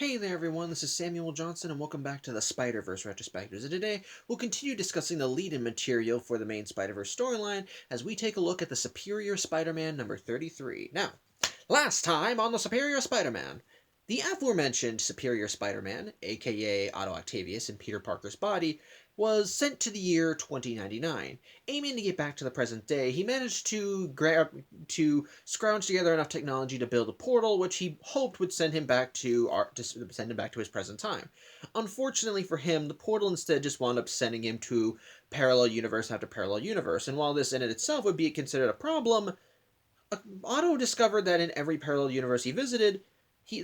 Hey there everyone, this is Samuel Johnson and welcome back to the Spider-Verse Retrospectives. And today we'll continue discussing the lead-in material for the main Spider-Verse storyline as we take a look at the Superior Spider-Man number 33. Now, last time on the Superior Spider-Man, the aforementioned Superior Spider-Man, aka Otto Octavius in Peter Parker's body, was sent to the year 2099. Aiming to get back to the present day, he managed to scrounge together enough technology to build a portal, which he hoped would send him back to his present time. Unfortunately for him, the portal instead just wound up sending him to parallel universe after parallel universe. And while this in itself would be considered a problem, Otto discovered that in every parallel universe he visited,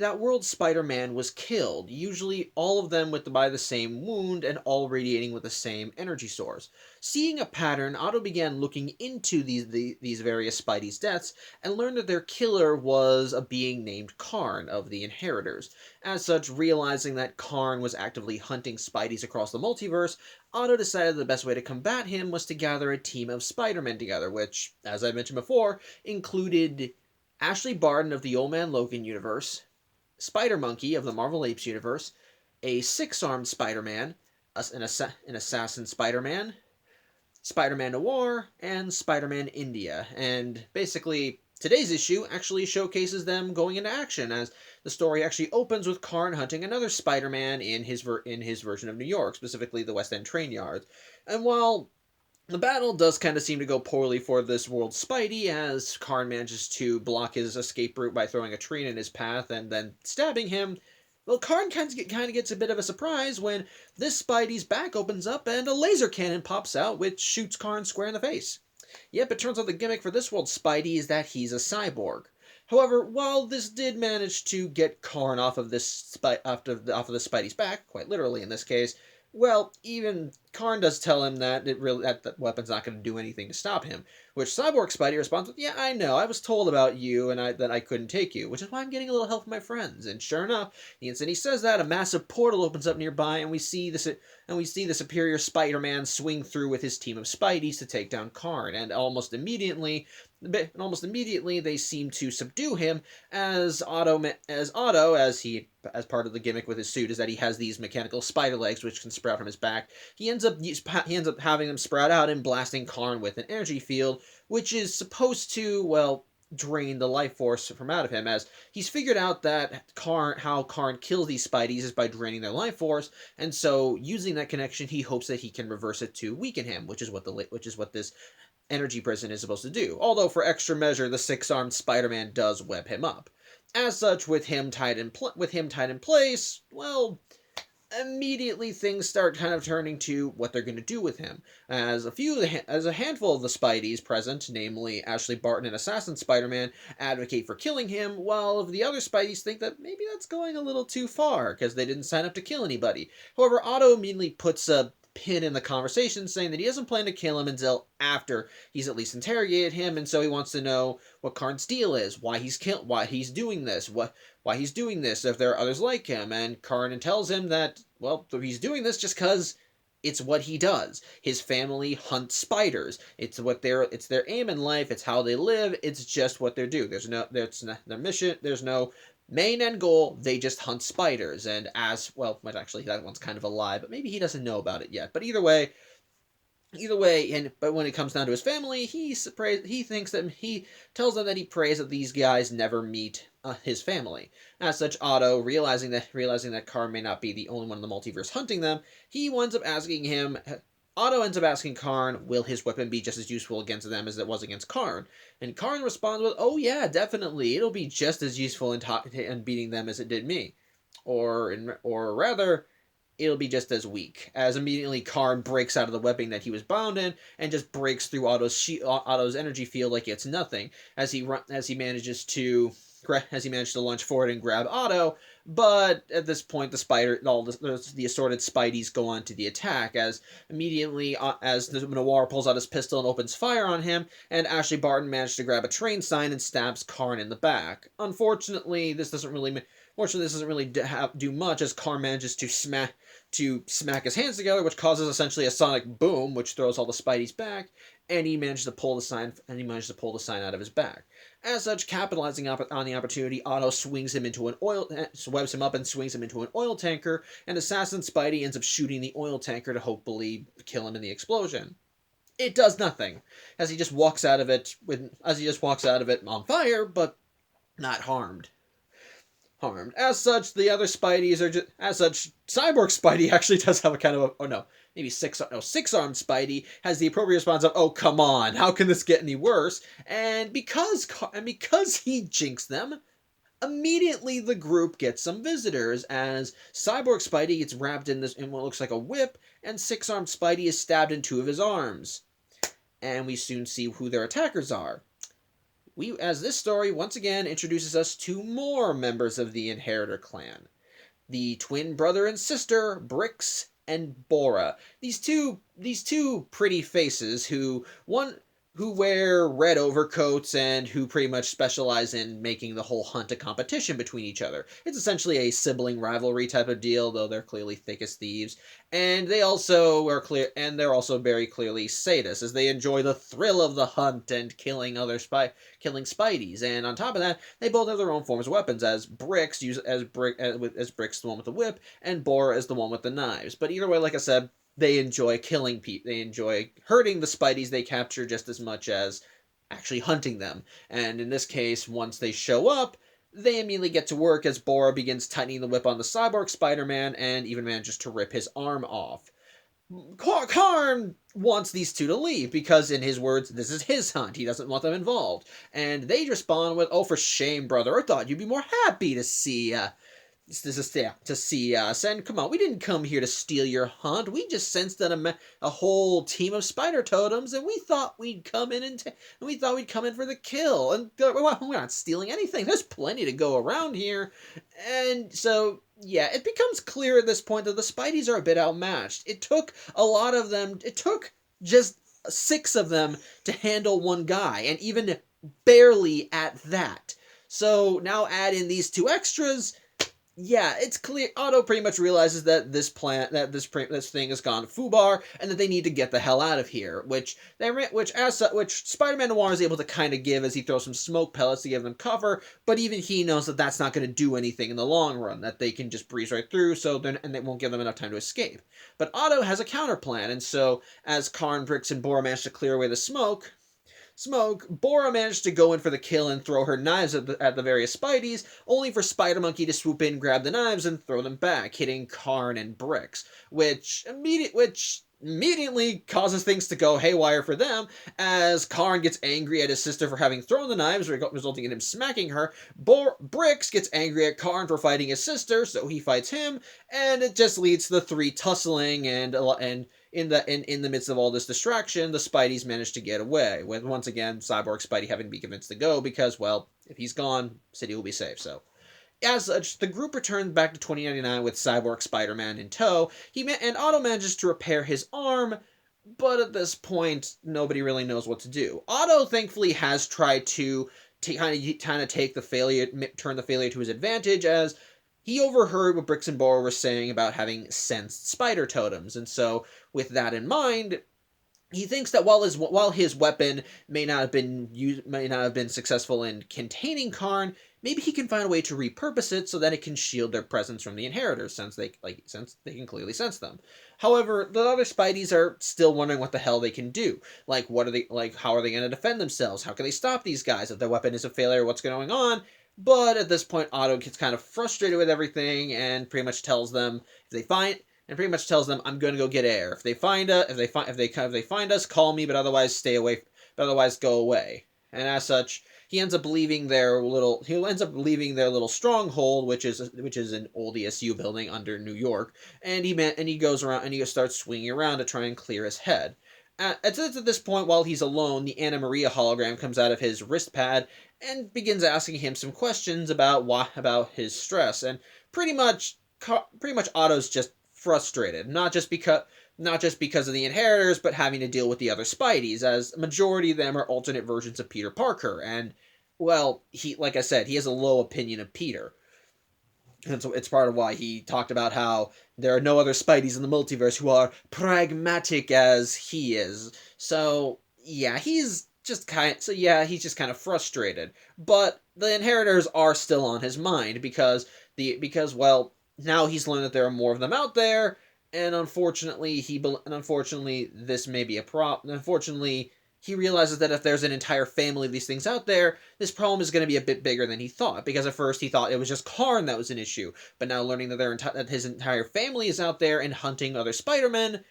that world's Spider-Man was killed, usually all of them by the same wound and all radiating with the same energy source. Seeing a pattern, Otto began looking into these various Spidey's deaths and learned that their killer was a being named Karn of the Inheritors. As such, realizing that Karn was actively hunting Spideys across the multiverse, Otto decided the best way to combat him was to gather a team of Spider-Men together, which, as I mentioned before, included Ashley Barton of the Old Man Logan universe, Spider-Monkey of the Marvel Apes universe, a six-armed Spider-Man, an assassin Spider-Man, Spider-Man Noir, and Spider-Man India. And basically, today's issue actually showcases them going into action, as the story actually opens with Karn hunting another Spider-Man in his version of New York, specifically the West End train yards. And while the battle does kind of seem to go poorly for this world's Spidey, as Karn manages to block his escape route by throwing a tree in his path and then stabbing him. Well, Karn kind of gets a bit of a surprise when this Spidey's back opens up and a laser cannon pops out, which shoots Karn square in the face. Yep, it turns out the gimmick for this world's Spidey is that he's a cyborg. However, while this did manage to get Karn off of the Spidey's back, quite literally in this case, well, even Karn does tell him that that weapon's not going to do anything to stop him. Which Cyborg Spidey responds with, "Yeah, I know. I was told about you, and that I couldn't take you, which is why I'm getting a little help from my friends." And sure enough, the instant he says that, a massive portal opens up nearby, and we see the Superior Spider-Man swing through with his team of Spideys to take down Karn. And almost immediately, they seem to subdue him, as part of the gimmick with his suit is that he has these mechanical spider legs which can sprout from his back. He ends up having them sprout out and blasting Karn with an energy field, which is supposed to, well, drain the life force from out of him, as he's figured out that how Karn kills these Spideys is by draining their life force, and so using that connection, he hopes that he can reverse it to weaken him, which is what this energy prison is supposed to do. Although for extra measure, the six-armed Spider-Man does web him up. As such, with him tied in place, well, immediately things start kind of turning to what they're going to do with him. As a handful of the Spideys present, namely Ashley Barton and Assassin Spider-Man, advocate for killing him, while the other Spideys think that maybe that's going a little too far because they didn't sign up to kill anybody. However, Otto immediately puts a pin in the conversation, saying that he doesn't plan to kill him until after he's at least interrogated him, and so he wants to know what Karn's deal is, why he's doing this, if there are others like him. And Karn tells him that, well, he's doing this just because it's what he does. His family hunts spiders. It's their aim in life. It's how they live. It's just what they do. There's no their mission. There's no main end goal. They just hunt spiders. And actually that one's kind of a lie, but maybe he doesn't know about it yet. But either way, but when it comes down to his family, he tells them that he prays that these guys never meet his family. As such, realizing that Karn may not be the only one in the multiverse hunting them, Otto ends up asking Karn, will his weapon be just as useful against them as it was against Karn? And Karn responds with, "Oh yeah, definitely. It'll be just as useful in beating them as it did me. Or rather, it'll be just as weak." As immediately Karn breaks out of the webbing that he was bound in and just breaks through Otto's energy field like it's nothing, as he manages to launch forward and grab Otto. But at this point, the assorted Spideys go on to the attack, as immediately as the Noir pulls out his pistol and opens fire on him, and Ashley Barton manages to grab a train sign and stabs Karn in the back. Unfortunately, this doesn't really do much, as Karn manages to smack his hands together, which causes essentially a sonic boom, which throws all the Spideys back. and he managed to pull the sign out of his back. As such, capitalizing on the opportunity, Otto webs him up and swings him into an oil tanker, and Assassin Spidey ends up shooting the oil tanker to hopefully kill him in the explosion. It does nothing, as he just walks out of it on fire, but not harmed. As such, the other Spideys are just as such. Cyborg Spidey actually does have a kind of maybe six-armed Spidey has the appropriate response of, "Oh, come on, how can this get any worse?" And because he jinxed them, immediately the group gets some visitors as Cyborg Spidey gets wrapped in what looks like a whip, and six-armed Spidey is stabbed in two of his arms. And we soon see who their attackers are. As this story once again introduces us to more members of the Inheritor clan. The twin brother and sister, Brix and Bora. These two pretty faces who wear red overcoats and who pretty much specialize in making the whole hunt a competition between each other. It's essentially a sibling rivalry type of deal, though they're clearly thick as thieves. And they're also very clearly sadists, as they enjoy the thrill of the hunt and killing Spideys. And on top of that, they both have their own forms of weapons, as Brix the one with the whip, and Bora is the one with the knives. But either way, like I said, they enjoy killing people. They enjoy hurting the Spideys they capture just as much as actually hunting them. And in this case, once they show up, they immediately get to work as Bora begins tightening the whip on the cyborg Spider-Man and even manages to rip his arm off. Karn wants these two to leave because, in his words, this is his hunt. He doesn't want them involved. And they respond with, "Oh, for shame, brother. I thought you'd be more happy to see us, and come on, we didn't come here to steal your hunt. We just sensed that a whole team of spider totems, and we thought we'd come in for the kill. And we're not stealing anything. There's plenty to go around here." And so, yeah, it becomes clear at this point that the Spideys are a bit outmatched. It took just 6 of them to handle one guy, and even barely at that. So now add in these 2 extras. Yeah, it's clear. Otto pretty much realizes that this thing has gone foobar, and that they need to get the hell out of here. Which Spider-Man Noir is able to kind of give as he throws some smoke pellets to give them cover. But even he knows that that's not going to do anything in the long run. That they can just breeze right through, and they won't give them enough time to escape. But Otto has a counter plan, and so as Karn, Brix, and Bora manage to clear away the smoke, Bora managed to go in for the kill and throw her knives at the various Spideys, only for Spider-Monkey to swoop in, grab the knives, and throw them back, hitting Karn and Brix, which immediately causes things to go haywire for them, as Karn gets angry at his sister for having thrown the knives, resulting in him smacking her. Brix gets angry at Karn for fighting his sister, so he fights him, and it just leads to the 3 tussling, and in the midst of all this distraction, the Spideys manage to get away, with once again Cyborg Spidey having to be convinced to go because, well, if he's gone, city will be safe. So, as such, the group returns back to 2099 with Cyborg Spider-Man in tow. And Otto manages to repair his arm, but at this point, nobody really knows what to do. Otto thankfully has tried to kind of turn the failure to his advantage, as he overheard what Brix and Bora were saying about having sensed spider totems, and so, with that in mind, he thinks that while his weapon may not have been successful in containing Karn, maybe he can find a way to repurpose it so that it can shield their presence from the Inheritors, since they can clearly sense them. However, the other Spideys are still wondering what the hell they can do. How are they going to defend themselves? How can they stop these guys? If their weapon is a failure, what's going on? But at this point, Otto gets kind of frustrated with everything and pretty much tells them, "I'm going to go get air. If they find us, call me. But otherwise, stay away. But otherwise, go away." And as such, he ends up leaving their little stronghold, which is an old ESU building under New York. And he goes around and he starts swinging around to try and clear his head. At this point, while he's alone, the Anna Maria hologram comes out of his wrist pad and begins asking him some questions about his stress, and pretty much Otto's just frustrated, not just because of the Inheritors, but having to deal with the other Spideys, as the majority of them are alternate versions of Peter Parker, and, well, like I said, he has a low opinion of Peter. And so it's part of why he talked about how there are no other Spideys in the multiverse who are pragmatic as he is. So, yeah, he's just kind of frustrated. But the inheritors are still on his mind because well, now he's learned that there are more of them out there, and unfortunately this may be a problem. Unfortunately, he realizes that if there's an entire family of these things out there, this problem is going to be a bit bigger than he thought. Because at first he thought it was just Karn that was an issue, but now learning that that his entire family is out there and hunting other Spider-Men,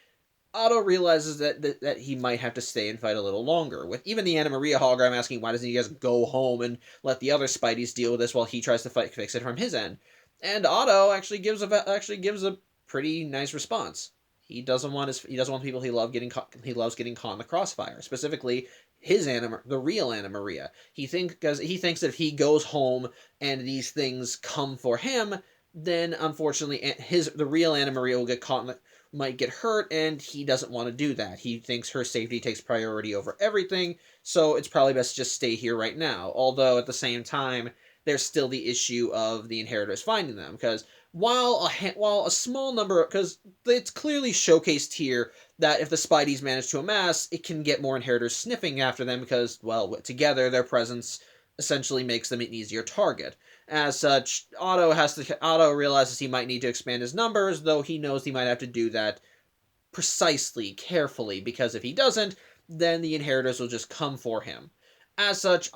Otto realizes that he might have to stay and fight a little longer. With even the Anna Maria hologram asking why doesn't he just go home and let the other Spideys deal with this while he tries to fix it from his end. And Otto actually gives a pretty nice response. He doesn't want people he loves getting caught in the crossfire. Specifically, the real Anna Maria. He thinks that if he goes home and these things come for him, then unfortunately the real Anna Maria will get caught might get hurt, and he doesn't want to do that. He thinks her safety takes priority over everything, so it's probably best to just stay here right now. Although, at the same time, there's still the issue of the inheritors finding them, because while a small number, because it's clearly showcased here that if the Spideys manage to amass, it can get more inheritors sniffing after them, because, well, together, their presence essentially makes them an easier target. As such, Otto realizes he might need to expand his numbers, though he knows he might have to do that carefully, because if he doesn't, then the inheritors will just come for him. As such,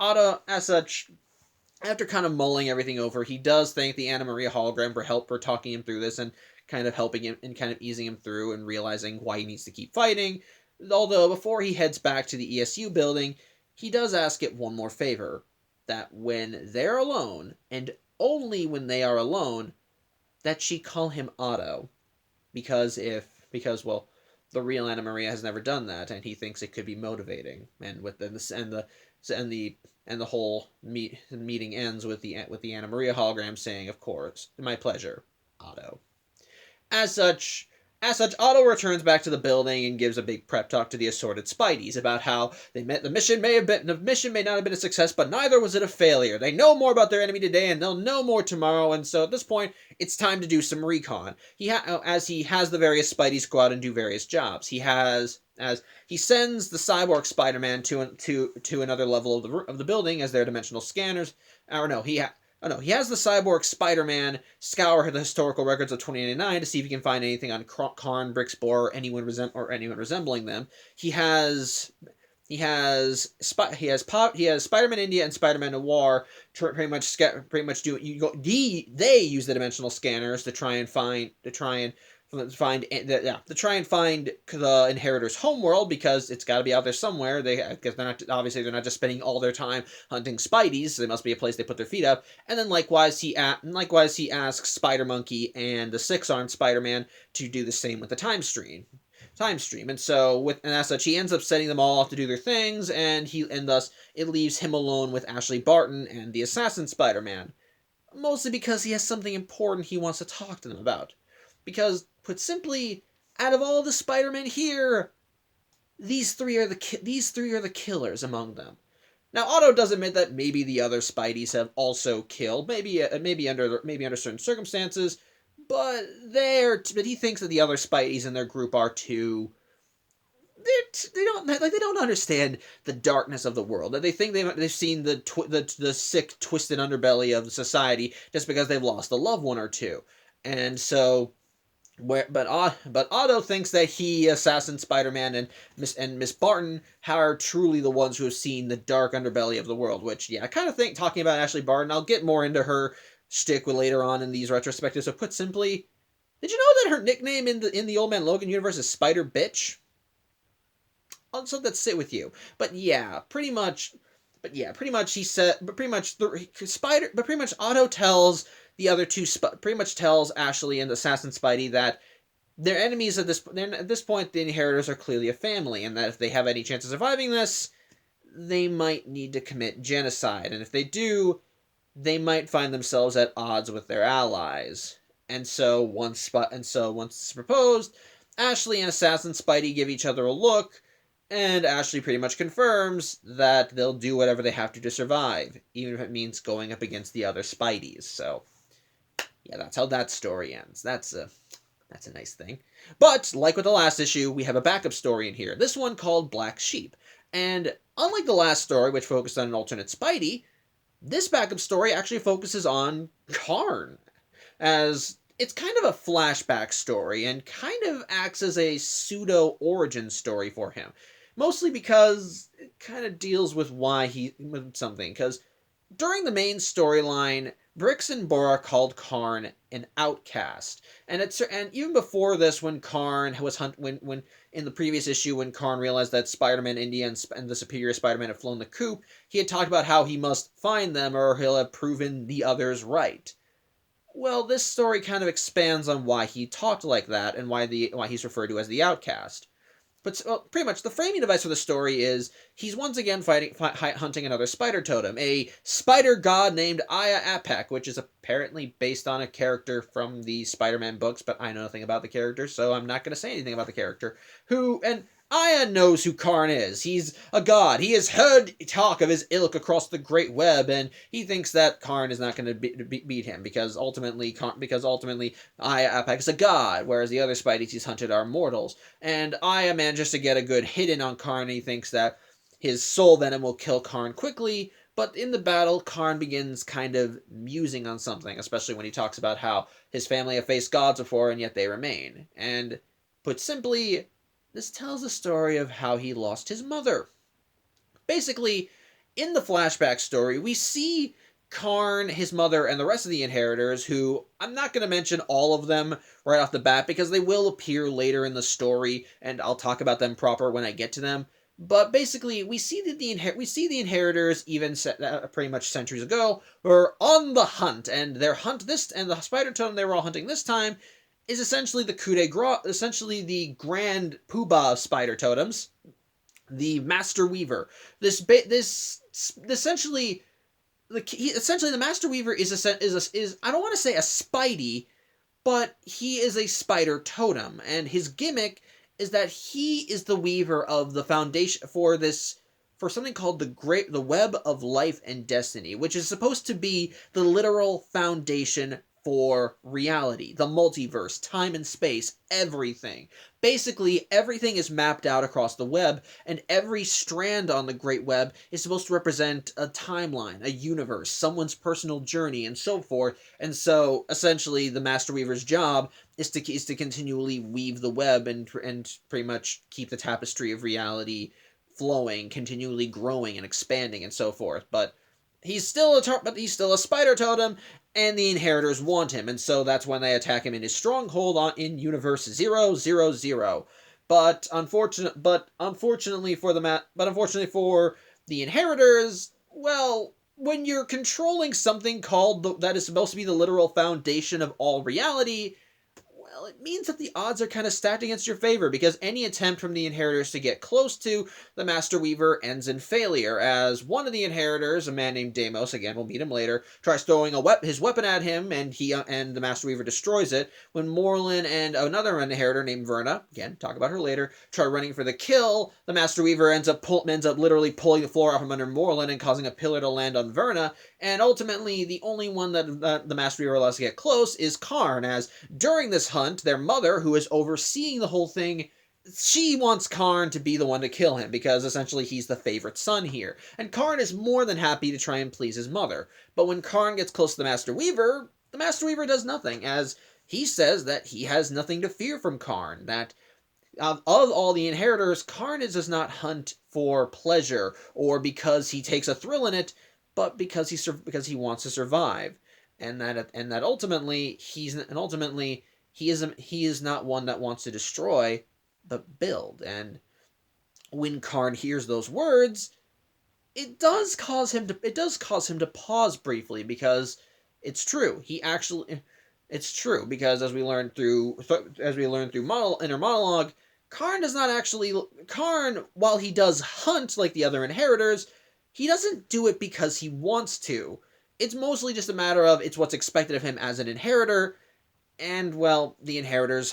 after kind of mulling everything over, he does thank the Anna Maria hologram for help for talking him through this and kind of helping him and kind of easing him through and realizing why he needs to keep fighting. Although before he heads back to the ESU building, he does ask it one more favor, that when they're alone, and only when they are alone, that she call him Otto. Because the real Anna Maria has never done that, and he thinks it could be motivating. And the whole meeting ends with the Anna Maria hologram saying, "Of course, my pleasure, Otto." As such, Otto returns back to the building and gives a big prep talk to the assorted Spideys about how the mission may not have been a success, but neither was it a failure. They know more about their enemy today, and they'll know more tomorrow. And so at this point, it's time to do some recon. As he has the various Spideys go out and do various jobs. He sends the cyborg Spider-Man to another level of the building as their dimensional scanners. Or no, he has the cyborg Spider-Man scour the historical records of 2099 to see if he can find anything on Karn, Brixbor, or anyone resembling them. He has Spider-Man India and Spider-Man Noir pretty much they use the dimensional scanners to try and find the inheritor's homeworld, because it's got to be out there somewhere. Because they're not just spending all their time hunting Spideys. So there must be a place they put their feet up. And then likewise he asks Spider Monkey and the Six-Armed Spider-Man to do the same with the time stream. And as such, he ends up setting them all off to do their things, and thus it leaves him alone with Ashley Barton and the Assassin Spider-Man. Mostly because he has something important he wants to talk to them about. Because, put simply, out of all the Spider-Men here, these three are the killers among them. Now, Otto does admit that maybe the other Spideys have also killed, maybe under certain circumstances, but he thinks that the other Spideys in their group are too. They don't understand the darkness of the world. That they think they've seen the sick, twisted underbelly of society just because they've lost a loved one or two, and so. But Otto thinks that Assassin Spider-Man, and Miss Barton are truly the ones who have seen the dark underbelly of the world. Which, yeah, I kind of think, talking about Ashley Barton, I'll get more into her shtick later on in these retrospectives. So put simply, did you know that her nickname in the Old Man Logan universe is Spider Bitch? I'll just let that sit with you. But yeah, pretty much he said. But pretty much Otto tells the other two, pretty much tells Ashley and Assassin Spidey that they're enemies at this point. The inheritors are clearly a family, and that if they have any chance of surviving this, they might need to commit genocide, and if they do, they might find themselves at odds with their allies. And so once it's proposed, Ashley and Assassin Spidey give each other a look, and Ashley pretty much confirms that they'll do whatever they have to survive, even if it means going up against the other Spideys. So yeah, that's how that story ends. That's a nice thing. But, like with the last issue, we have a backup story in here. This one called Black Sheep. And unlike the last story, which focused on an alternate Spidey, this backup story actually focuses on Karn, as it's kind of a flashback story and kind of acts as a pseudo origin story for him. Mostly because it kind of deals with why he with something. Because during the main storyline, Brix and Bora called Karn an outcast, and even before this, when Karn was when in the previous issue, when Karn realized that Spider-Man India and the Superior Spider-Man had flown the coop, he had talked about how he must find them or he'll have proven the others right. Well, this story kind of expands on why he talked like that and why he's referred to as the outcast. But well, pretty much the framing device for the story is he's once again hunting another spider totem, a spider god named Aya Apek, which is apparently based on a character from the Spider-Man books, but I know nothing about the character, so I'm not going to say anything about the character. And Aya knows who Karn is. He's a god. He has heard talk of his ilk across the Great Web, and he thinks that Karn is not going to beat him because ultimately Aya Apek is a god, whereas the other Spideys he's hunted are mortals. And Aya manages to get a good hit in on Karn, and he thinks that his soul venom will kill Karn quickly. But in the battle, Karn begins kind of musing on something, especially when he talks about how his family have faced gods before and yet they remain. And put simply, this tells the story of how he lost his mother. Basically, in the flashback story, we see Karn, his mother, and the rest of the inheritors, who I'm not going to mention all of them right off the bat because they will appear later in the story, and I'll talk about them proper when I get to them. But basically, we see the inheritors even pretty much centuries ago were on the hunt, and the spider totem they were all hunting this time is essentially the coup de grace, essentially the grand poobah of spider totems, the Master Weaver. This essentially the Master Weaver is I don't want to say a Spidey, but he is a spider totem, and his gimmick is that he is the weaver of the foundation for something called the Web of Life and Destiny, which is supposed to be the literal foundation for reality, the multiverse, time and space, everything. Basically, everything is mapped out across the web, and every strand on the Great Web is supposed to represent a timeline, a universe, someone's personal journey, and so forth. And so, essentially, the Master Weaver's job is to continually weave the web and pretty much keep the tapestry of reality flowing, continually growing and expanding, and so forth. But he's still a spider totem, and the inheritors want him, and so that's when they attack him in his stronghold in Universe 000. Unfortunately for the inheritors, well, when you're controlling something that is supposed to be the literal foundation of all reality, well, it means that the odds are kind of stacked against your favor, because any attempt from the inheritors to get close to the Master Weaver ends in failure, as one of the inheritors, a man named Deimos, again, we'll meet him later, tries throwing his weapon at him, and the Master Weaver destroys it, when Morlun and another inheritor named Verna, again, talk about her later, try running for the kill. The Master Weaver ends up literally pulling the floor off from under Morlun and causing a pillar to land on Verna, and ultimately, the only one that the Master Weaver allows to get close is Karn, as during this hunt, their mother, who is overseeing the whole thing, she wants Karn to be the one to kill him, because essentially he's the favorite son here. And Karn is more than happy to try and please his mother. But when Karn gets close to the Master Weaver does nothing, as he says that he has nothing to fear from Karn, that of all the inheritors, Karn does not hunt for pleasure or because he takes a thrill in it, but because he wants to survive, and that ultimately he is not one that wants to destroy, but build. And when Karn hears those words, it does cause him to pause briefly, because it's true. It's true, because as we learned through inner monologue, Karn, while he does hunt like the other inheritors, he doesn't do it because he wants to. It's mostly just a matter of it's what's expected of him as an inheritor, and well, the inheritors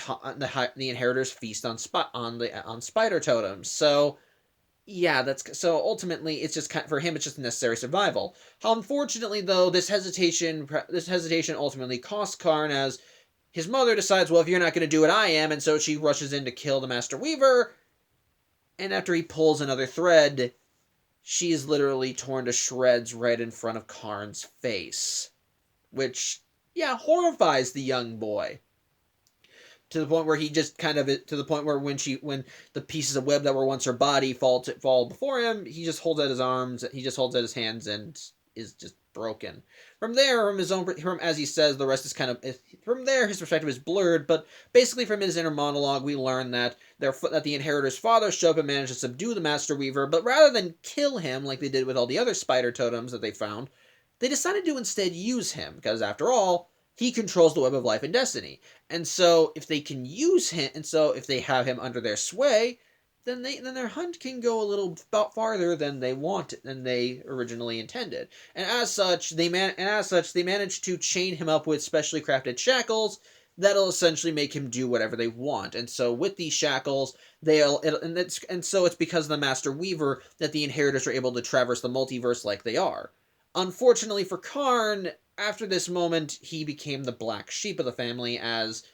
feast on spider totems. So yeah, so ultimately it's just for him it's just necessary survival. How unfortunately though, this hesitation ultimately costs Karn, as his mother decides, well, if you're not going to do it, I am, and so she rushes in to kill the Master Weaver, and after he pulls another thread, she is literally torn to shreds right in front of Karn's face, which, yeah, horrifies the young boy. To the point where he just kind of, to the point where when the pieces of web that were once her body fall before him, he just holds out his arms, he just holds out his hands and is just broken. From there, as he says, the rest is kind of, from there his perspective is blurred, but basically from his inner monologue we learn that the Inheritor's father showed up and managed to subdue the Master Weaver, but rather than kill him like they did with all the other spider totems that they found, they decided to instead use him, because after all, he controls the web of life and destiny. And so if they can use him, and so if they have him under their sway, then their hunt can go a little farther than they originally intended. And as such, they manage to chain him up with specially crafted shackles that'll essentially make him do whatever they want. And so with these shackles, so it's because of the Master Weaver that the Inheritors are able to traverse the multiverse like they are. Unfortunately for Karn, after this moment, he became the black sheep of the family as,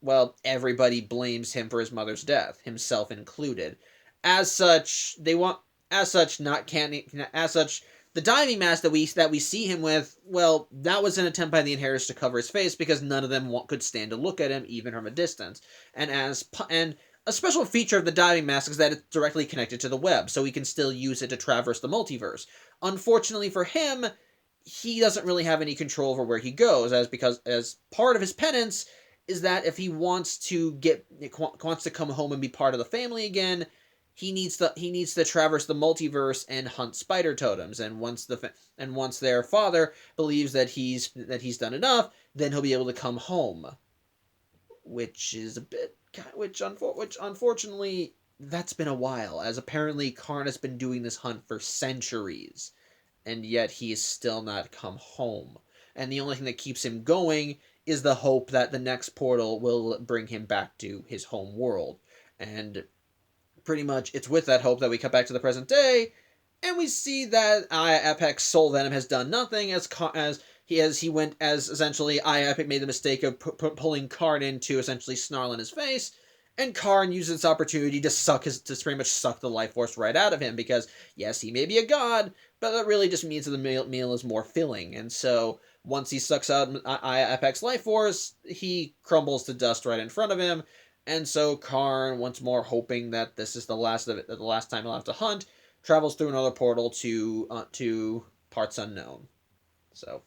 well, everybody blames him for his mother's death, himself included. As such, the diving mask that we see him with, well, that was an attempt by the Inheritors to cover his face because none of them could stand to look at him even from a distance. And a special feature of the diving mask is that it's directly connected to the web, so he can still use it to traverse the multiverse. Unfortunately for him, he doesn't really have any control over where he goes, as part of his penance is that if he wants to come home and be part of the family again, he needs to traverse the multiverse and hunt spider totems. And once their father believes that he's done enough, then he'll be able to come home. Which unfortunately, that's been a while, as apparently Karn has been doing this hunt for centuries, and yet he has still not come home. And the only thing that keeps him going is the hope that the next portal will bring him back to his home world. And pretty much it's with that hope that we cut back to the present day, and we see that Apex Soul Venom has done nothing as essentially Epic made the mistake of pulling Karn in to essentially snarl in his face, and Karn uses this opportunity to pretty much suck the life force right out of him, because yes, he may be a god, but that really just means that the meal is more filling. And so once he sucks out Epic's life force, he crumbles to dust right in front of him. And so Karn, once more hoping that this is the last time he'll have to hunt, travels through another portal to parts unknown. So,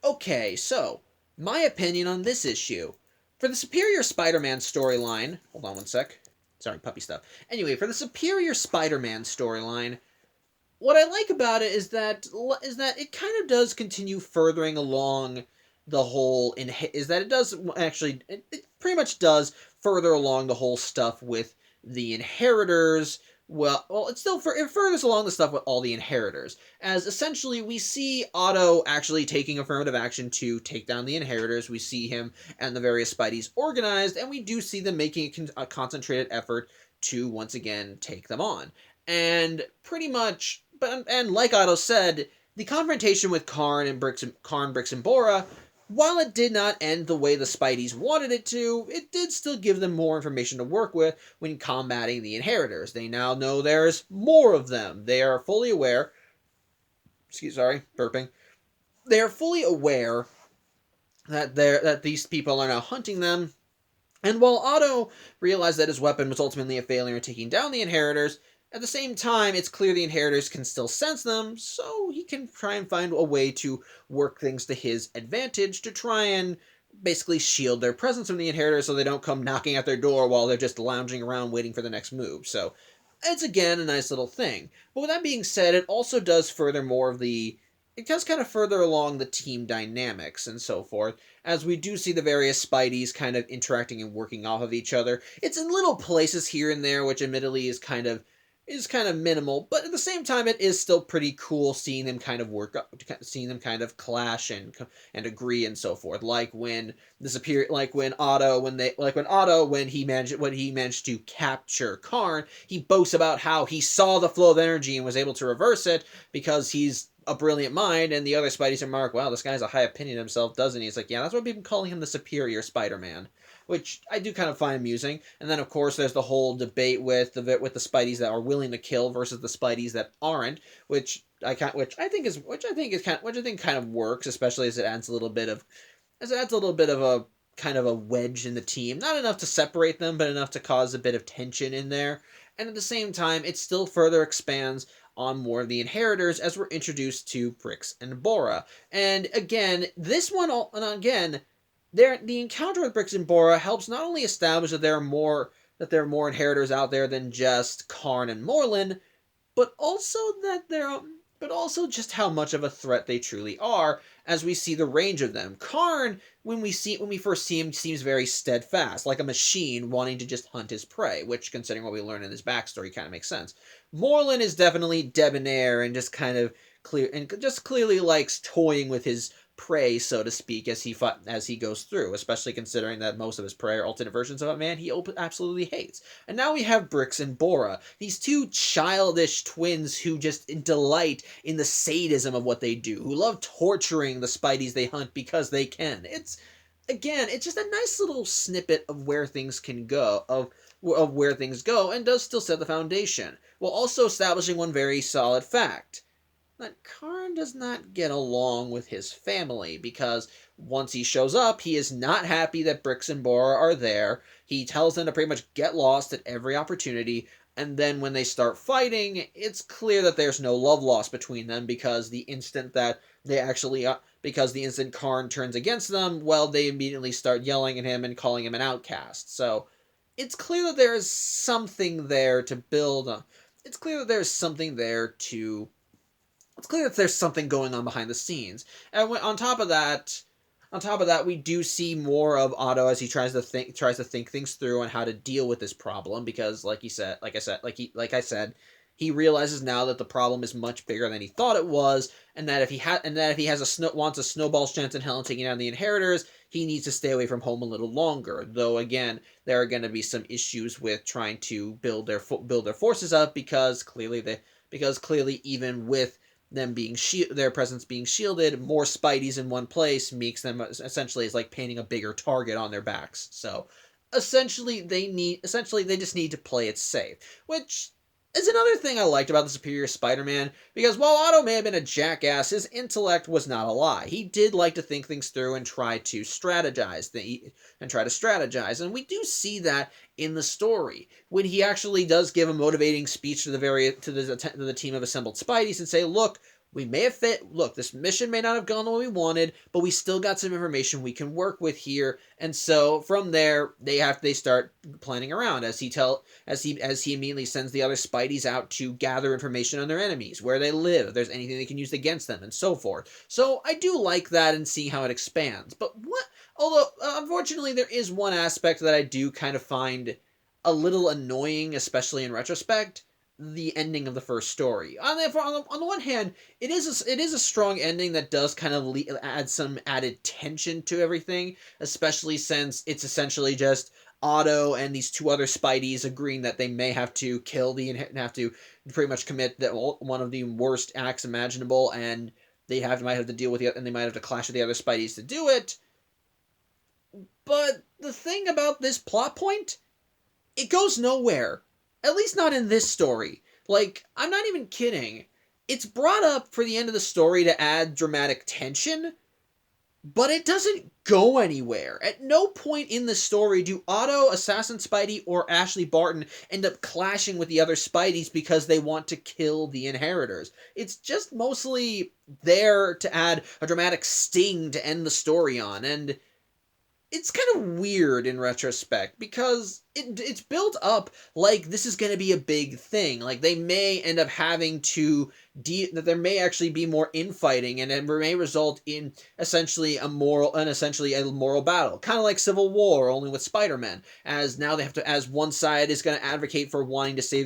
okay, so my opinion on this issue. For the Superior Spider-Man storyline, hold on one sec. Sorry, puppy stuff. Anyway, for the Superior Spider-Man storyline, what I like about it is that it kind of does continue furthering along the whole, it pretty much does further along the whole stuff with the Inheritors. It furthers along the stuff with all the Inheritors, as essentially we see Otto actually taking affirmative action to take down the Inheritors. We see him and the various Spideys organized, and we do see them making a concentrated effort to once again take them on. And pretty much, and like Otto said, the confrontation with Karn, Brix, and Bora, while it did not end the way the Spideys wanted it to, it did still give them more information to work with when combating the Inheritors. They now know there's more of them. They are fully aware. Burping. They are fully aware that these people are now hunting them. And while Otto realized that his weapon was ultimately a failure in taking down the Inheritors, at the same time, it's clear the Inheritors can still sense them, so he can try and find a way to work things to his advantage to try and basically shield their presence from the Inheritors so they don't come knocking at their door while they're just lounging around waiting for the next move. So it's, again, a nice little thing. But with that being said, it also does further kind of further along the team dynamics and so forth, as we do see the various Spideys kind of interacting and working off of each other. It's in little places here and there, which admittedly is kind of minimal, but at the same time, it is still pretty cool seeing them kind of clash and agree and so forth. When he managed to capture Karn, he boasts about how he saw the flow of energy and was able to reverse it because he's a brilliant mind, and the other Spideys remark, wow, this guy has a high opinion of himself, doesn't he? It's like, yeah, that's why people calling him the superior Spider-Man, which I do kind of find amusing. And then, of course, there's the whole debate with the Spideys that are willing to kill versus the Spideys that aren't, which I think kind of works, especially as it adds a little bit of a kind of a wedge in the team. Not enough to separate them, but enough to cause a bit of tension in there. And at the same time, it still further expands on more of the inheritors as we're introduced to Brix and Bora. And again, the encounter with Brix and Bora helps not only establish that there are more inheritors out there than just Karn and Morlun, but also that they're but also just how much of a threat they truly are as we see the range of them. Karn, when we first see him, seems very steadfast, like a machine wanting to just hunt his prey, which, considering what we learn in his backstory, kind of makes sense. Morlun is definitely debonair and just kind of clearly likes toying with his prey, so to speak, as he goes through, especially considering that most of his prey are alternate versions of a man he absolutely hates. And now we have Brix and Bora, these two childish twins who just delight in the sadism of what they do, who love torturing the Spideys they hunt because they can. It's just a nice little snippet of where things can go, of where things go, and does still set the foundation, while also establishing one very solid fact: that Karn does not get along with his family, because once he shows up, he is not happy that Brix and Bora are there. He tells them to pretty much get lost at every opportunity, and then when they start fighting, it's clear that there's no love lost between them, because the instant Karn turns against them, well, they immediately start yelling at him and calling him an outcast. So it's clear that there is something there to build on. It's clear that there's something there to it's clear that there's something going on behind the scenes. And on top of that, we do see more of Otto as he tries to think things through on how to deal with this problem, because like I said, he realizes now that the problem is much bigger than he thought it was, and that if he wants a snowball's chance in hell in taking down the inheritors, he needs to stay away from home a little longer. Though again, there are going to be some issues with trying to build their forces up, because clearly even with their presence being shielded, more Spideys in one place makes them essentially is like painting a bigger target on their backs. So essentially they just need to play it safe, which is another thing I liked about the Superior Spider-Man, because while Otto may have been a jackass, his intellect was not a lie. He did like to think things through and try to strategize, and we do see that in the story when he actually does give a motivating speech to the team of assembled Spideys and say, "Look, we may have look, this mission may not have gone the way we wanted, but we still got some information we can work with here." And so from there, they start planning around as he immediately sends the other Spideys out to gather information on their enemies, where they live, if there's anything they can use against them, and so forth. So I do like that and see how it expands. Although unfortunately there is one aspect that I do kind of find a little annoying, especially in retrospect: the ending of the first story. On the one hand, it is a strong ending that does kind of add some added tension to everything, especially since it's essentially just Otto and these two other Spideys agreeing that they may have to have to pretty much commit one of the worst acts imaginable, and might have to deal with and they might have to clash with the other Spideys to do it. But the thing about this plot point, it goes nowhere. At least not in this story. Like, I'm not even kidding. It's brought up for the end of the story to add dramatic tension, but it doesn't go anywhere. At no point in the story do Otto, Assassin Spidey, or Ashley Barton end up clashing with the other Spideys because they want to kill the inheritors. It's just mostly there to add a dramatic sting to end the story on, and it's kind of weird in retrospect, because it's built up like this is going to be a big thing. Like, they may end up having to that there may actually be more infighting, and it may result in essentially a moral battle, kind of like Civil War, only with Spider-Man. As now as one side is going to advocate for wanting to spare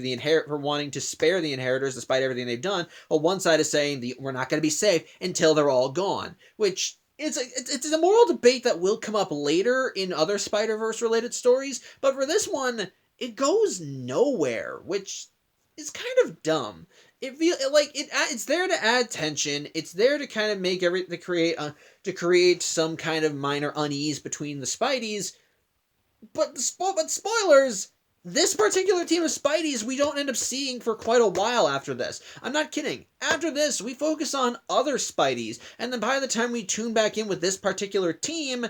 the inheritors despite everything they've done, while one side is saying we're not going to be safe until they're all gone, which it's a moral debate that will come up later in other Spider-Verse related stories, but for this one, it goes nowhere, which is kind of dumb. It's there to add tension. It's there to kind of make to create some kind of minor unease between the Spideys. But spoilers. This particular team of Spideys we don't end up seeing for quite a while after this. I'm not kidding. After this, we focus on other Spideys, and then by the time we tune back in with this particular team,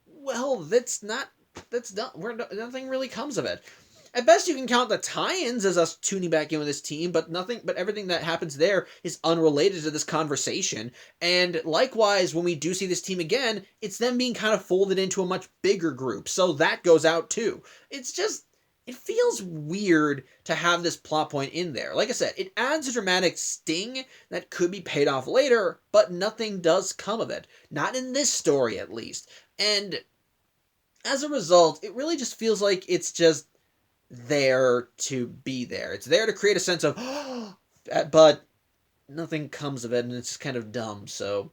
well, that's not. That's done. Nothing really comes of it. At best, you can count the tie-ins as us tuning back in with this team, but nothing. But everything that happens there is unrelated to this conversation. And likewise, when we do see this team again, it's them being kind of folded into a much bigger group, so that goes out too. It's just. It feels weird to have this plot point in there. Like I said, it adds a dramatic sting that could be paid off later, but nothing does come of it. Not in this story, at least. And as a result, it really just feels like it's just there to be there. It's there to create a sense of, but nothing comes of it, and it's just kind of dumb. So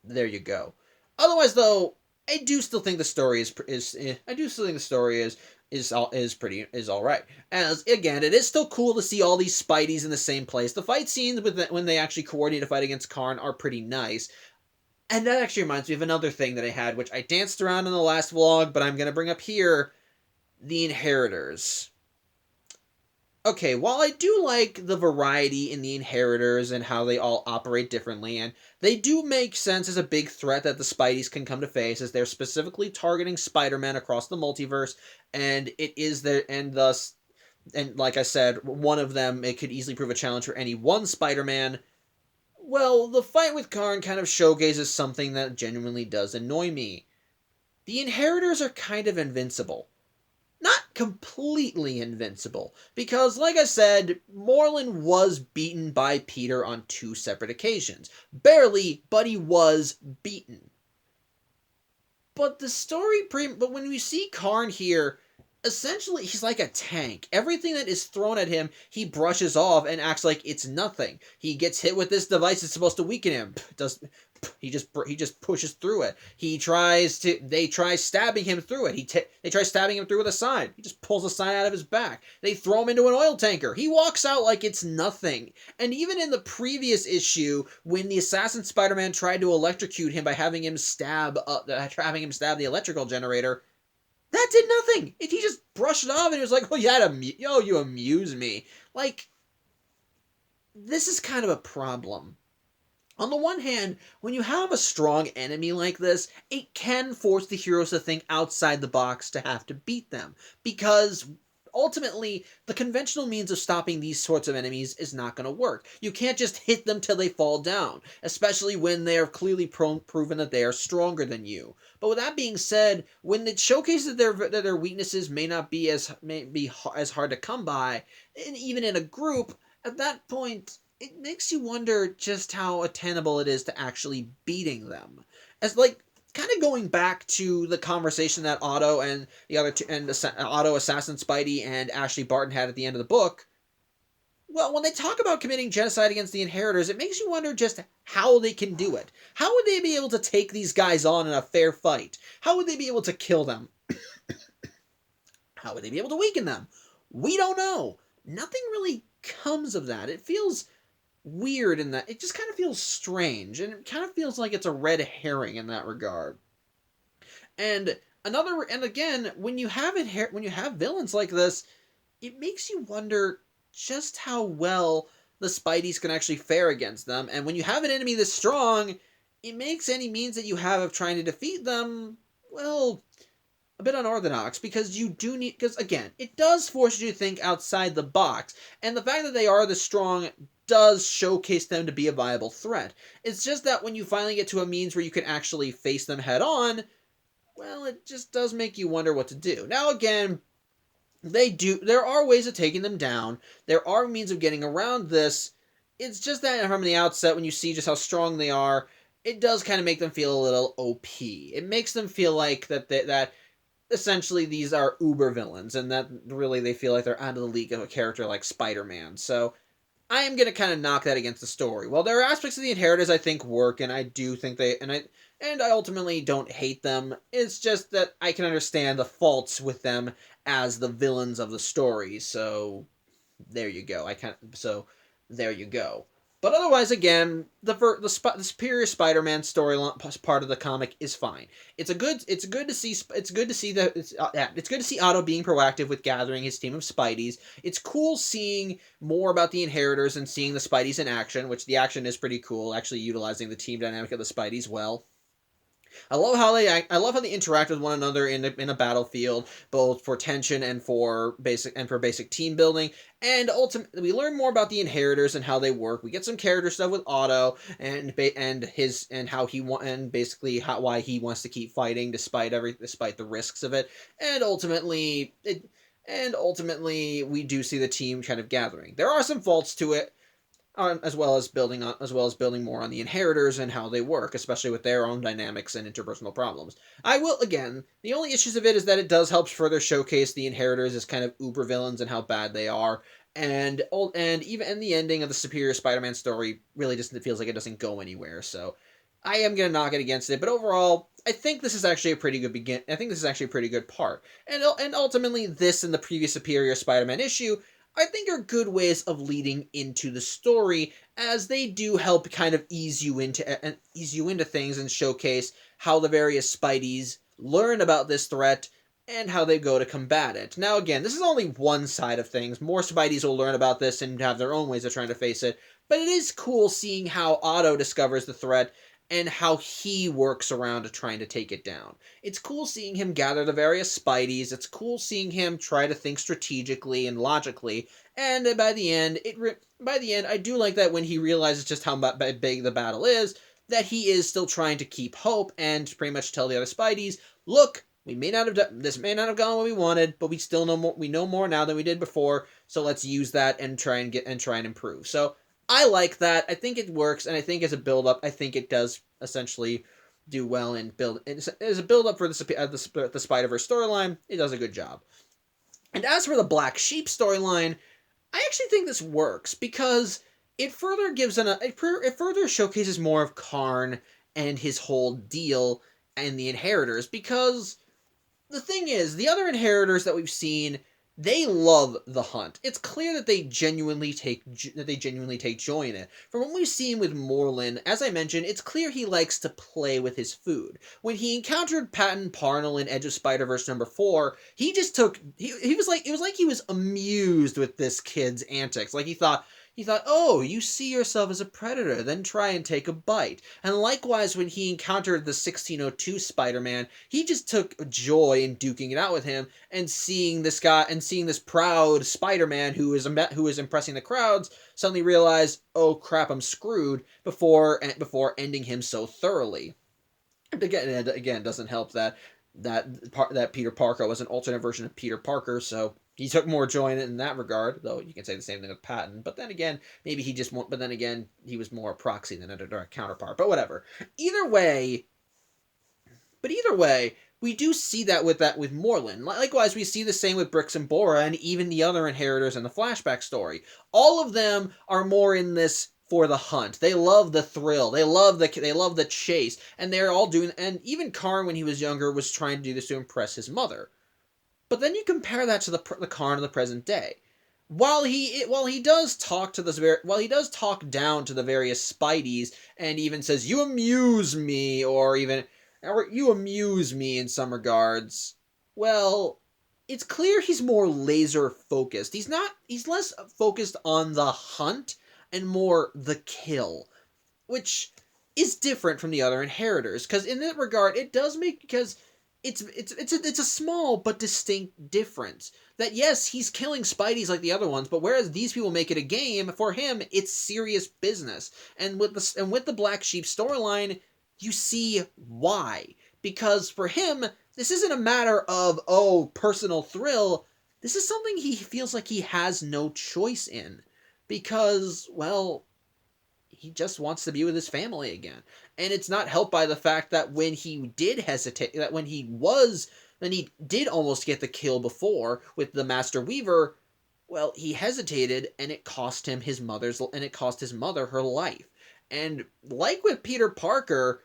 there you go. Otherwise, though, I do still think the story is all right. As again, it is still cool to see all these Spideys in the same place. The fight scenes when they actually coordinate a fight against Karn are pretty nice. And that actually reminds me of another thing that I had, which I danced around in the last vlog, but I'm going to bring up here, the Inheritors. Okay, while I do like the variety in the Inheritors and how they all operate differently, and they do make sense as a big threat that the Spideys can come to face, as they're specifically targeting Spider-Man across the multiverse, and it is there, and thus, and like I said, one of them, it could easily prove a challenge for any one Spider-Man. Well, the fight with Karn kind of showcases something that genuinely does annoy me. The Inheritors are kind of invincible. Not completely invincible, because, like I said, Moreland was beaten by Peter on 2 separate occasions. Barely, but he was beaten. But but when we see Karn here, essentially he's like a tank. Everything that is thrown at him, he brushes off and acts like it's nothing. He gets hit with this device that's supposed to weaken him. He just pushes through it. They try stabbing him through it. They try stabbing him through with a sign. He just pulls a sign out of his back. They throw him into an oil tanker. He walks out like it's nothing. And even in the previous issue, when the Assassin Spider-Man tried to electrocute him by having him stab the electrical generator, that did nothing. He just brushed it off and he was like, "Oh, you amuse me." Like, this is kind of a problem. On the one hand, when you have a strong enemy like this, it can force the heroes to think outside the box to have to beat them. Because ultimately, the conventional means of stopping these sorts of enemies is not going to work. You can't just hit them till they fall down, especially when they are clearly proven that they are stronger than you. But with that being said, when it showcases that their weaknesses may be as hard to come by, and even in a group, at that point, it makes you wonder just how attainable it is to actually beating them. As like, kind of going back to the conversation that Otto and the other two, and Otto, Assassin Spidey, and Ashley Barton had at the end of the book. Well, when they talk about committing genocide against the Inheritors, it makes you wonder just how they can do it. How would they be able to take these guys on in a fair fight? How would they be able to kill them? How would they be able to weaken them? We don't know. Nothing really comes of that. It feels weird in that it just kind of feels strange, and it kind of feels like it's a red herring in that regard. And again, when you have villains like this, it makes you wonder just how well the Spideys can actually fare against them. And when you have an enemy this strong, it makes any means that you have of trying to defeat them, well, a bit unorthodox, because again, it does force you to think outside the box, and the fact that they are this strong does showcase them to be a viable threat. It's just that when you finally get to a means where you can actually face them head on, well, it just does make you wonder what to do. Now again, there are ways of taking them down. There are means of getting around this. It's just that from the outset, when you see just how strong they are, it does kind of make them feel a little OP. It makes them feel like that essentially these are uber villains, and that really they feel like they're out of the league of a character like Spider-Man. So I am going to kind of knock that against the story. Well, there are aspects of the Inheritors I think work, and I do think I ultimately don't hate them. It's just that I can understand the faults with them as the villains of the story. So there you go. there you go. But otherwise, again, the Superior Spider-Man storyline part of the comic is fine. It's good to see that it's good to see Otto being proactive with gathering his team of Spideys. It's cool seeing more about the Inheritors and seeing the Spideys in action, which the action is pretty cool. Actually, utilizing the team dynamic of the Spideys well. I love how they interact with one another in a battlefield, both for tension and for basic team building. And ultimately, we learn more about the Inheritors and how they work. We get some character stuff with Otto and how he and basically why he wants to keep fighting despite the risks of it. And ultimately we do see the team kind of gathering. There are some faults to it, as well as building more on the Inheritors and how they work, especially with their own dynamics and interpersonal problems. I will again. The only issues of it is that it does help further showcase the Inheritors as kind of uber villains and how bad they are. And even in the ending of the Superior Spider-Man story, really just it feels like it doesn't go anywhere. So I am gonna knock it against it, but overall, I think this is actually a pretty good begin. I think this is actually a pretty good part, and ultimately, this and the previous Superior Spider-Man issue I think are good ways of leading into the story, as they do help kind of ease you into things and showcase how the various Spideys learn about this threat and how they go to combat it. Now again, this is only one side of things. More Spideys will learn about this and have their own ways of trying to face it, but it is cool seeing how Otto discovers the threat and how he works around to trying to take it down. It's cool seeing him gather the various Spideys. It's cool seeing him try to think strategically and logically. And by the end, I do like that when he realizes just how big the battle is, that he is still trying to keep hope and pretty much tell the other Spideys, look, this may not have gone what we wanted, but we still know more. We know more now than we did before. So let's use that and try and improve. So I like that. I think it works, and I think as a build up, I think it does essentially do well and build as a build up for the Spider Verse storyline. It does a good job. And as for the Black Sheep storyline, I actually think this works because it further showcases more of Karn and his whole deal and the Inheritors, because the thing is, the other Inheritors that we've seen, they love the hunt. It's clear that they genuinely take joy in it. From what we've seen with Moreland, as I mentioned, it's clear he likes to play with his food. When he encountered Patton Parnell in Edge of Spider-Verse #4, he just took he was like it was like he was amused with this kid's antics. Like he thought, oh, you see yourself as a predator, then try and take a bite. And likewise, when he encountered the 1602 Spider-Man, he just took joy in duking it out with him and seeing this proud Spider-Man who is impressing the crowds suddenly realize, oh crap, I'm screwed, before ending him so thoroughly. And again, it doesn't help that Peter Parker was an alternate version of Peter Parker, so he took more joy in it in that regard. Though you can say the same thing with Patton, but then again, maybe he just. But then again, he was more a proxy than a direct counterpart. But whatever. Either way, we do see with Moreland. Likewise, we see the same with Brix and Bora, and even the other Inheritors in the flashback story. All of them are more in this for the hunt. They love the thrill. They love the chase, and they're all doing. And even Karn, when he was younger, was trying to do this to impress his mother. But then you compare that to the Karn of the present day. While he does talk down to the various Spideys and even says you amuse me, or you amuse me in some regards, well, it's clear he's more laser focused. He's less focused on the hunt and more the kill, which is different from the other Inheritors, because in that regard it does make because it's a small but distinct difference. That yes, he's killing Spideys like the other ones, but whereas these people make it a game, for him it's serious business. And with the Black Sheep storyline, you see why. Because for him, this isn't a matter of personal thrill. This is something he feels like he has no choice in. Because, well, he just wants to be with his family again. And it's not helped by the fact that when he did hesitate, then he did almost get the kill before with the Master Weaver, well, he hesitated, and it cost his mother her life. And like with Peter Parker,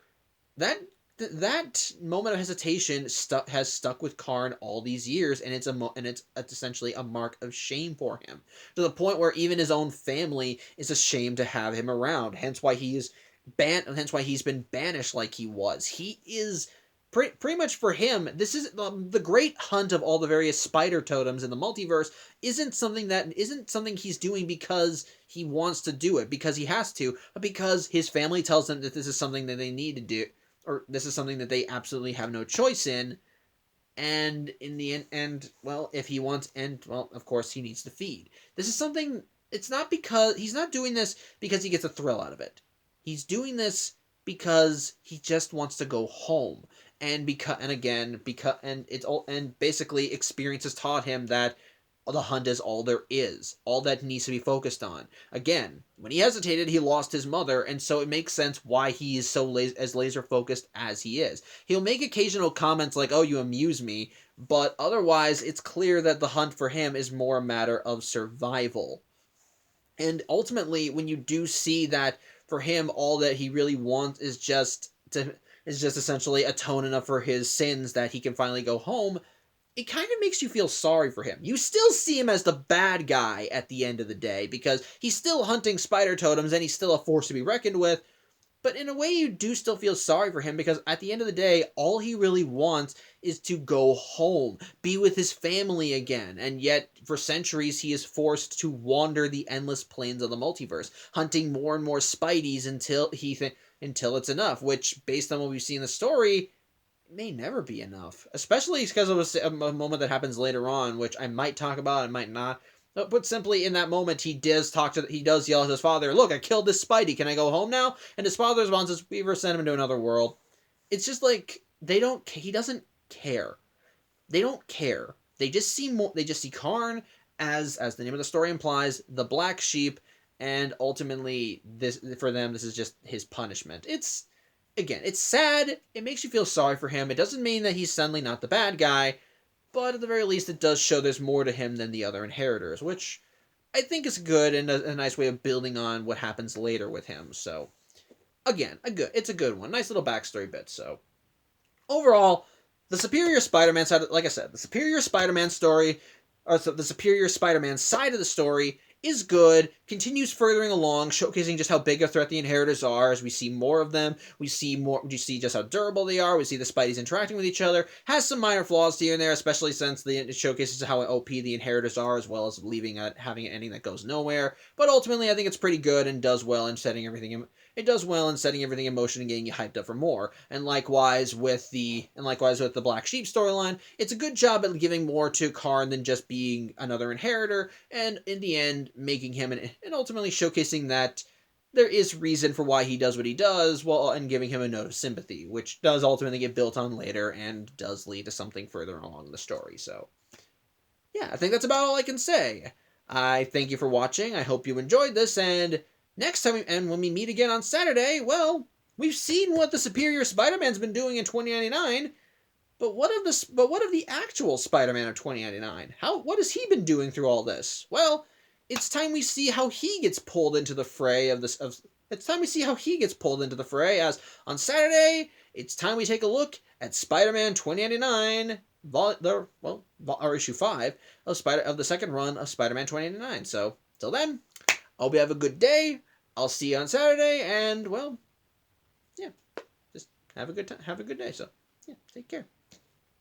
that that moment of hesitation has stuck with Karn all these years, and it's essentially a mark of shame for him, to the point where even his own family is ashamed to have him around. Hence why he is banned. Hence why he's been banished like he was. He is pretty much, for him, this is the great hunt of all the various spider totems in the multiverse. Isn't something he's doing because he wants to do it, because he has to, but because his family tells him that this is something that they need to do, or this is something that they absolutely have no choice in. And in the end, and well, if he wants, and well, of course, he needs to feed. This is something. It's not because he's not doing this because he gets a thrill out of it. He's doing this because he just wants to go home. And basically experience has taught him that the hunt is all there is, all that needs to be focused on. Again, when he hesitated, he lost his mother, and so it makes sense why he is so as laser focused as he is. He'll make occasional comments like, "Oh, you amuse me," but otherwise, it's clear that the hunt for him is more a matter of survival. And ultimately, when you do see that for him, all that he really wants is just essentially atone enough for his sins that he can finally go home, it kind of makes you feel sorry for him. You still see him as the bad guy at the end of the day, because he's still hunting spider totems and he's still a force to be reckoned with. But in a way, you do still feel sorry for him, because at the end of the day, all he really wants is to go home, be with his family again. And yet, for centuries, he is forced to wander the endless plains of the multiverse, hunting more and more Spideys until it's enough. Which, based on what we see in the story, may never be enough, especially because of a moment that happens later on, which I might talk about, I might not. But put simply, in that moment, he does yell at his father, "Look, I killed this Spidey. Can I go home now?" And his father responds, "Is Weaver sent him to another world." It's just like they don't. He doesn't care. They don't care. They just see more. They just see Karn as the name of the story implies, the black sheep, and ultimately, this for them, this is just his punishment. It's sad. It makes you feel sorry for him. It doesn't mean that he's suddenly not the bad guy, but at the very least, it does show there's more to him than the other inheritors, which I think is good and a nice way of building on what happens later with him. So, again, it's a good one. Nice little backstory bit. So, overall, the Superior Spider-Man side, like I said, the Superior Spider-Man story, or the Superior Spider-Man side of the story is good, continues furthering along, showcasing just how big a threat the Inheritors are as we see more of them. We see just how durable they are. We see the Spideys interacting with each other. Has some minor flaws here and there, especially since it showcases how OP the Inheritors are, as well as having an ending that goes nowhere. But ultimately, I think it's pretty good and does well in setting everything in. It does well in setting everything in motion and getting you hyped up for more. And likewise with the Black Sheep storyline, it's a good job at giving more to Karn than just being another inheritor, and in the end making him and ultimately showcasing that there is reason for why he does what he does, and giving him a note of sympathy, which does ultimately get built on later and does lead to something further along the story. So yeah, I think that's about all I can say. I thank you for watching. I hope you enjoyed this, and next time, and when we meet again on Saturday, well, we've seen what the Superior Spider-Man's been doing in 2099, but what of the actual Spider-Man of 2099? What has he been doing through all this? Well, it's time we see how he gets pulled into the fray it's time we see how he gets pulled into the fray, as on Saturday, it's time we take a look at Spider-Man 2099, or issue 5 of the second run of Spider-Man 2099. So, till then, I hope you have a good day. I'll see you on Saturday, and well, yeah, just have a good time. Have a good day. So, yeah, take care.